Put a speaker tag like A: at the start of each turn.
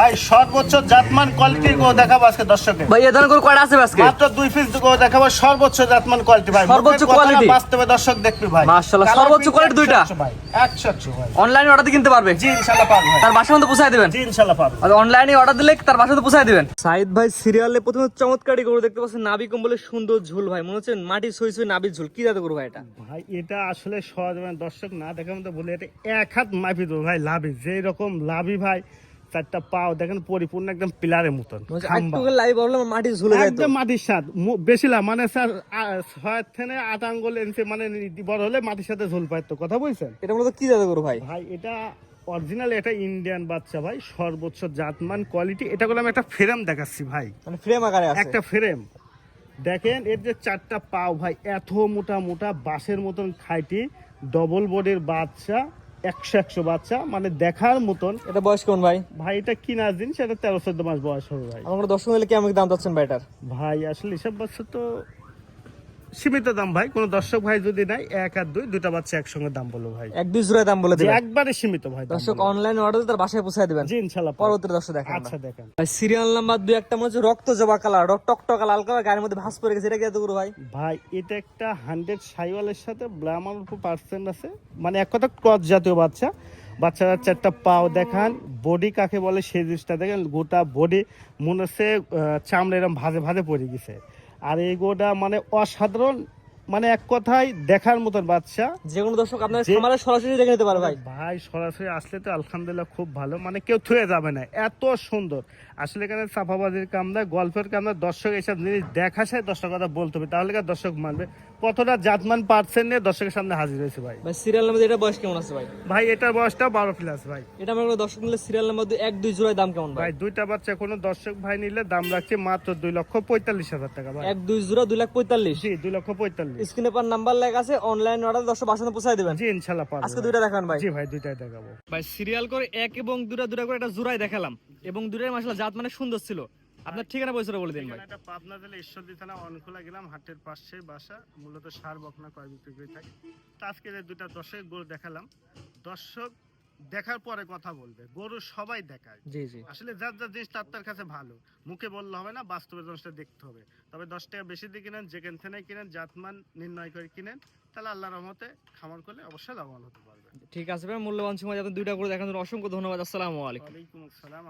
A: ভাই সর্বোচ্চ জাতমান কোয়ালিটির গো দেখাবো আজকে দর্শককে।
B: ভাই এদান করে কয়টা আছে আজকে?
A: মাত্র 2 পিস গো দেখাবো সর্বোচ্চ জাতমান কোয়ালিটি ভাই।
B: সর্বোচ্চ কোয়ালিটি
A: বাস্তবে দর্শক দেখবি ভাই।
B: মাশাআল্লাহ সর্বোচ্চ কোয়ালিটি দুইটা
A: ভাই 100 ভাই।
B: অনলাইনে অর্ডার দিয়ে কিনতে পারবে?
A: জি ইনশাআল্লাহ পারবে ভাই।
B: তার বাসার মধ্যে পৌঁছায় দিবেন?
A: জি ইনশাআল্লাহ পারবে।
B: আর অনলাইনে অর্ডার দিলে তার বাসাতে পৌঁছায় দিবেন। সাইদ ভাই সিরিয়ালে প্রথমে চমৎকারই গরু দেখতে পাচ্ছেন, নাভি কম্বলের সুন্দর ঝুল ভাই, মনে হচ্ছে মাটি সই সই নাভির ঝুল। কি জাতের গরু ভাই এটা?
A: ভাই এটা আসলে সহজ মানে দর্শক না দেখার মতো বলে এটা এক হাত মাপি দেবো ভাই। লাভি যেই রকম লাভি ভাই, চারটা পাও দেখেন পরিপূর্ণ একদম পিলারের মতন।
B: একটু লাইভ বললাম মাটি ঝুলে যায় তো।
A: একদম মাটির স্বাদ বেশি লাভ মানে স্যার 6 থেকে 8 আঙ্গুল এনছে মানে বড় হলে মাটির সাথে ঝোল পায় তো কথা বলছেন।
B: এটা মূলত কি জাতের গরু ভাই?
A: ভাই এটা অরিজিনাল, এটা ইন্ডিয়ান বাচ্চা ভাই, সর্বোচ্চ জাতমান কোয়ালিটি। এটা গুলো আমি একটা ফ্রেম দেখাচ্ছি ভাই,
B: মানে ফ্রেম আকারে আছে
A: একটা ফ্রেম দেখেন। এর যে চারটা পাও ভাই এত মোটা মোটা বাঁশের মতন খাইটি, ডবল বডির বাচ্চা, 100 বাচ্চা মানে দেখার মতন।
B: এটা বয়স কোন ভাই?
A: ভাই এটা কিনা দিন সেটা 13-14 মাস বয়স হবে ভাই।
B: আমার দর্শক হলে কি আমাকে দাম চাচ্ছেন ভাই এটার?
A: ভাই আসলে এসব বাচ্চা তো সীমিত দাম ভাই। কোন দর্শক ভাই যদি নাই 1 আর 2 দুটা বাচ্চা একসঙ্গে দাম বলো ভাই।
B: 1-2 জোড়ায় দাম বলে
A: যে
B: দিবেন?
A: একবারে সীমিত ভাই।
B: দর্শক অনলাইনে অর্ডার দিয়ে তার বাসায় পৌঁছায় দিবেন?
A: জি ইনশাআল্লাহ।
B: পরবর্তী দর্শক দেখেন।
A: আচ্ছা দেখেন
B: ভাই সিরিয়াল নাম্বার 2 একটা মনে হচ্ছে রক্ত জবা কালার, টকটকা লাল কালার, গায়ের মধ্যে ভাঁজ পড়ে গেছে। এটা কি এত গরু ভাই?
A: ভাই এটা একটা 100 সাইওয়ালের সাথে ব্লামার পার্সেন্ট আছে, মানে এক কথা ক্রস জাতীয় বাচ্চা। বাচ্চারা চারটা পাও দেখান, বডি কাকে বলে সেই জিনিসটা দেখেন। গোটা বডি মনে হচ্ছে চামড়া এরকম ভাজে ভাজে পড়ে গেছে। আর এই গোটা মানে অসাধারণ, মানে এক কথায় দেখার মতন বাচ্চা।
B: যে কোনো দর্শক আপনার খামারে সরাসরি দেখে নিতে পারে ভাই।
A: ভাই সরাসরি আসলে তো আলহামদুলিল্লাহ খুব ভালো, মানে কেউ থুয়ে যাবে না, এত সুন্দর। আসলে এখানে চাপাবাজির কাম না, গল্পের কাম না। দর্শক এসব জিনিস দেখাশায় দর্শক কথা বলতে হবে, তাহলে দর্শক মানবে। কতটা জাতমান পার্সেন্ট নিয়ে দর্শকের সামনে হাজির হয়েছে ভাই।
B: ভাই সিরিয়াল নাম্বার এটা বয়স কেমন আছে ভাই?
A: ভাই এটার বয়সটা 12 প্লাস ভাই।
B: এটা আমার দর্শক নিলে সিরিয়াল নাম্বার 2 1-2 জোড়ায় দাম কেমন ভাই?
A: ভাই দুইটা বাচ্চা কোনো দর্শক ভাই নিলে দাম রাখছে মাত্র 2,45,000 টাকা ভাই।
B: 1-2 জোড়া 2,45,000।
A: জি 2,45,000।
B: স্ক্রিনে পার নাম্বার লেখা আছে, অনলাইন অর্ডার দর্শক বাসাতে পৌঁছায় দিবেন?
A: জি ইনশাআল্লাহ পারবো।
B: আজকে দুইটা দেখান ভাই।
A: জি ভাই দুইটাই দেখাবো
B: ভাই সিরিয়াল করে এক এবং দুটা করে একটা জোড়াই দেখালাম, এবং দুটাই মাশাআল্লাহ জাত মানে সুন্দর ছিল। আপনার ঠিকানা পয়সাটা বলে দিন ভাই।
A: এটা পাবনা জেলা ঈশ্বরদী থানা অনখোলা গ্রাম, হাটের পাশে বাসা। মূলত সার বকনা ক্রয় বিক্রি করে থাকি। তো আজকে যে দুটা দর্শক গরু দেখালাম, দর্শক দেখার পরে কথা বলবে। গরু সবাই দেখায়,
B: জি জি।
A: আসলে যার যার জিনিস তার কাছে ভালো, মুখে বললে হবে না, বাস্তবে জিনিসটা দেখতে হবে। তবে 10 টাকা বেশি দিয়ে কিনেন, যেখান থেকে কিনেন জাতমান নির্ণয় করে কিনেন, তাহলে আল্লাহর রহমতে খামার করলে অবশ্যই লাভবান হতে পারবে।
B: ঠিক আছে ভাই, মূল্যবান সময় আপনি দুইটা করে দেখানোর জন্য অসংখ্য ধন্যবাদ। আসসালামু আলাইকুম।
A: ওয়ালাইকুম আসসালাম।